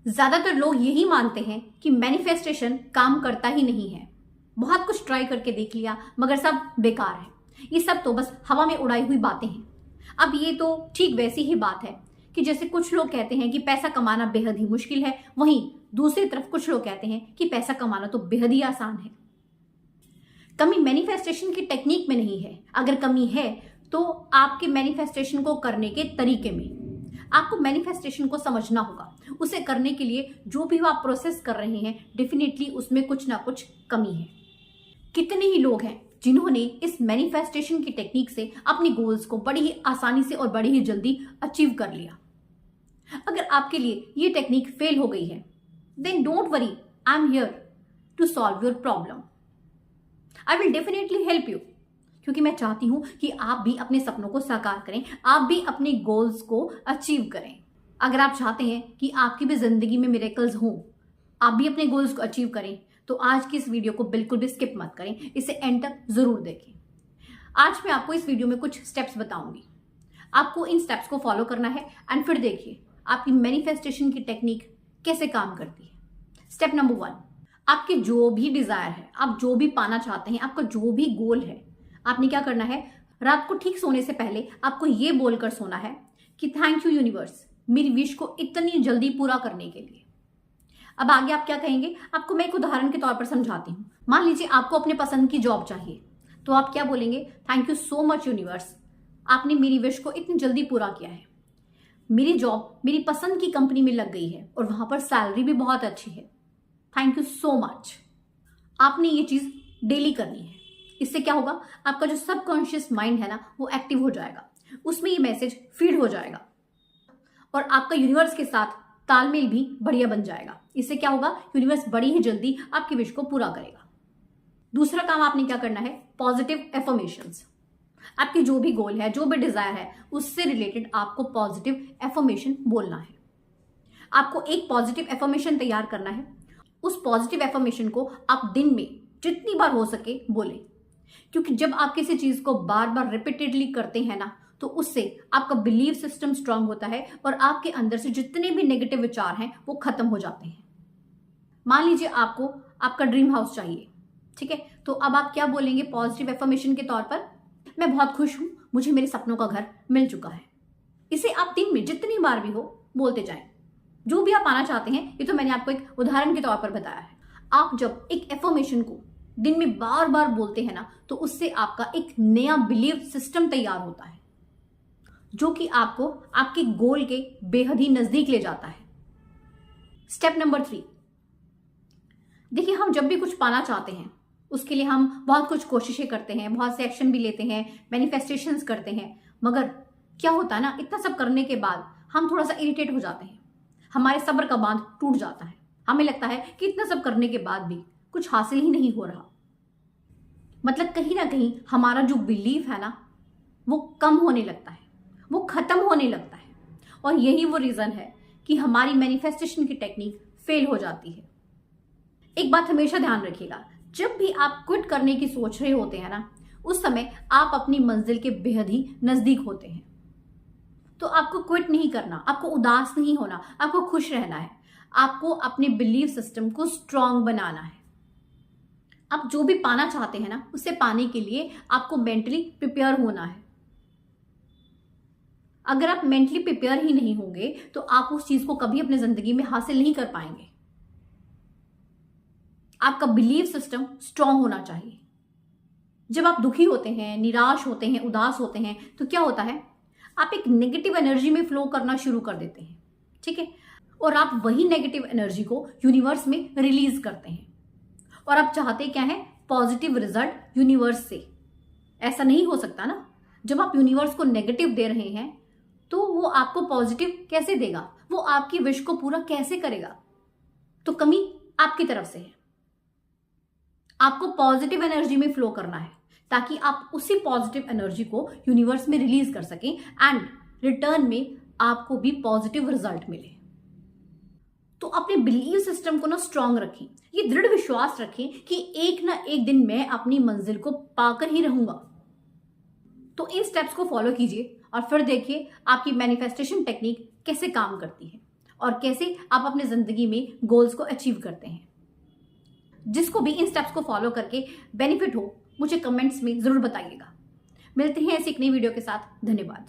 ज्यादातर लोग यही मानते हैं कि मैनिफेस्टेशन काम करता ही नहीं है। बहुत कुछ ट्राई करके देख लिया मगर सब बेकार है। ये सब तो बस हवा में उड़ाई हुई बातें हैं। अब ये तो ठीक वैसी ही बात है कि जैसे कुछ लोग कहते हैं कि पैसा कमाना बेहद ही मुश्किल है, वहीं दूसरी तरफ कुछ लोग कहते हैं कि पैसा कमाना तो बेहद ही आसान है। कमी मैनिफेस्टेशन की टेक्निक में नहीं है। अगर कमी है तो आपके मैनिफेस्टेशन को करने के तरीके में। आपको मैनिफेस्टेशन को समझना होगा। उसे करने के लिए जो भी आप प्रोसेस कर रहे हैं, डेफिनेटली उसमें कुछ ना कुछ कमी है। कितने ही लोग हैं जिन्होंने इस मैनिफेस्टेशन की टेक्निक से अपनी गोल्स को बड़ी ही आसानी से और बड़ी ही जल्दी अचीव कर लिया। अगर आपके लिए ये टेक्निक फेल हो गई है, then don't worry, I am here to solve your problem. I will definitely help you, क्योंकि मैं चाहती हूं कि आप भी अपने सपनों को साकार करें, आप भी अपने गोल्स को अचीव करें। अगर आप चाहते हैं कि आपकी भी जिंदगी में मिरेकल्स हों, आप भी अपने गोल्स को अचीव करें, तो आज की इस वीडियो को बिल्कुल भी स्किप मत करें, इसे एंड तक जरूर देखें। आज मैं आपको इस वीडियो में कुछ स्टेप्स बताऊंगी। आपको इन स्टेप्स को फॉलो करना है एंड फिर देखिए आपकी मैनिफेस्टेशन की टेक्निक कैसे काम करती है। स्टेप नंबर 1, आपके जो भी डिजायर है, आप जो भी पाना चाहते हैं, आपका जो भी गोल है, आपने क्या करना है, रात को ठीक सोने से पहले आपको ये बोलकर सोना है कि थैंक यू यूनिवर्स, मेरी विश को इतनी जल्दी पूरा करने के लिए। अब आगे आप क्या कहेंगे, आपको मैं एक उदाहरण के तौर पर समझाती हूँ। मान लीजिए आपको अपने पसंद की जॉब चाहिए, तो आप क्या बोलेंगे, thank you so much universe, आपने मेरी विश को इतनी जल्दी पूरा किया है। मेरी जॉब मेरी पसंद की कंपनी में लग गई है और वहां पर सैलरी भी बहुत अच्छी है। Thank you so much. आपने ये चीज डेली करनी है। इससे क्या होगा, आपका जो सबकॉन्शियस माइंड है ना, वो एक्टिव हो जाएगा, उसमें ये मैसेज फीड हो जाएगा और आपका यूनिवर्स के साथ तालमेल भी बढ़िया बन जाएगा। इससे क्या होगा, यूनिवर्स बड़ी ही जल्दी आपकी विश को पूरा करेगा। दूसरा काम आपने क्या करना है, पॉजिटिव एफर्मेशंस। आपकी जो भी गोल है, जो भी डिजायर है, उससे रिलेटेड आपको पॉजिटिव एफर्मेशन बोलना है। आपको एक पॉजिटिव एफर्मेशन तैयार करना है। उस पॉजिटिव एफर्मेशन को आप दिन में जितनी बार हो सके बोलें, क्योंकि जब आप किसी चीज को बार बार रिपीटेडली करते हैं ना, तो उससे आपका बिलीव सिस्टम स्ट्रांग होता है और आपके अंदर से जितने भी नेगेटिव विचार हैं वो खत्म हो जाते हैं। मान लीजिए आपको आपका ड्रीम हाउस चाहिए, ठीक है, तो अब आप क्या बोलेंगे पॉजिटिव एफर्मेशन के तौर पर, मैं बहुत खुश हूं, मुझे मेरे सपनों का घर मिल चुका है। इसे आप दिन में जितनी बार भी हो बोलते जाएं। जो भी आप पाना चाहते हैं, ये तो मैंने आपको एक उदाहरण के तौर पर बताया है। आप जब एक एफर्मेशन को दिन में बार बार बोलते हैं ना, तो उससे आपका एक नया बिलीव सिस्टम तैयार होता है, जो कि आपको आपके गोल के बेहद ही नजदीक ले जाता है। स्टेप नंबर 3, देखिए, हम जब भी कुछ पाना चाहते हैं उसके लिए हम बहुत कुछ कोशिशें करते हैं, बहुत से एक्शन भी लेते हैं, मैनिफेस्टेशंस करते हैं, मगर क्या होता है ना, इतना सब करने के बाद हम थोड़ा सा इरिटेट हो जाते हैं, हमारे सब्र का बांध टूट जाता है। हमें लगता है कि इतना सब करने के बाद भी कुछ हासिल ही नहीं हो रहा। मतलब कहीं ना कहीं हमारा जो बिलीफ है ना, वो कम होने लगता है, वो खत्म होने लगता है, और यही वो रीजन है कि हमारी मैनिफेस्टेशन की टेक्निक फेल हो जाती है। एक बात हमेशा ध्यान रखिएगा, जब भी आप क्विट करने की सोच रहे होते हैं ना, उस समय आप अपनी मंजिल के बेहद ही नजदीक होते हैं। तो आपको क्विट नहीं करना, आपको उदास नहीं होना, आपको खुश रहना है। आपको अपने बिलीफ सिस्टम को स्ट्रांग बनाना है। आप जो भी पाना चाहते हैं ना, उसे पाने के लिए आपको मेंटली प्रिपेयर होना है। अगर आप मेंटली प्रिपेयर ही नहीं होंगे तो आप उस चीज को कभी अपनी जिंदगी में हासिल नहीं कर पाएंगे। आपका बिलीफ सिस्टम स्ट्रांग होना चाहिए। जब आप दुखी होते हैं, निराश होते हैं, उदास होते हैं, तो क्या होता है, आप एक नेगेटिव एनर्जी में फ्लो करना शुरू कर देते हैं, ठीक है, और आप वही नेगेटिव एनर्जी को यूनिवर्स में रिलीज करते हैं। और आप चाहते क्या है, पॉजिटिव रिजल्ट यूनिवर्स से। ऐसा नहीं हो सकता ना, जब आप यूनिवर्स को नेगेटिव दे रहे हैं तो वो आपको पॉजिटिव कैसे देगा, वो आपकी विश को पूरा कैसे करेगा। तो कमी आपकी तरफ से है। आपको पॉजिटिव एनर्जी में फ्लो करना है ताकि आप उसी पॉजिटिव एनर्जी को यूनिवर्स में रिलीज कर सकें एंड रिटर्न में आपको भी पॉजिटिव रिजल्ट मिले। तो अपने बिलीव सिस्टम को ना स्ट्रांग रखें, ये दृढ़ विश्वास रखें कि एक ना एक दिन मैं अपनी मंजिल को पाकर ही रहूंगा। तो इन स्टेप्स को फॉलो कीजिए और फिर देखिए आपकी मैनिफेस्टेशन टेक्निक कैसे काम करती है। और कैसे आप अपने जिंदगी में गोल्स को अचीव करते हैं। जिसको भी इन स्टेप्स को फॉलो करके बेनिफिट हो मुझे कमेंट्स में जरूर बताइएगा। मिलते हैं ऐसी एक नई वीडियो के साथ। धन्यवाद।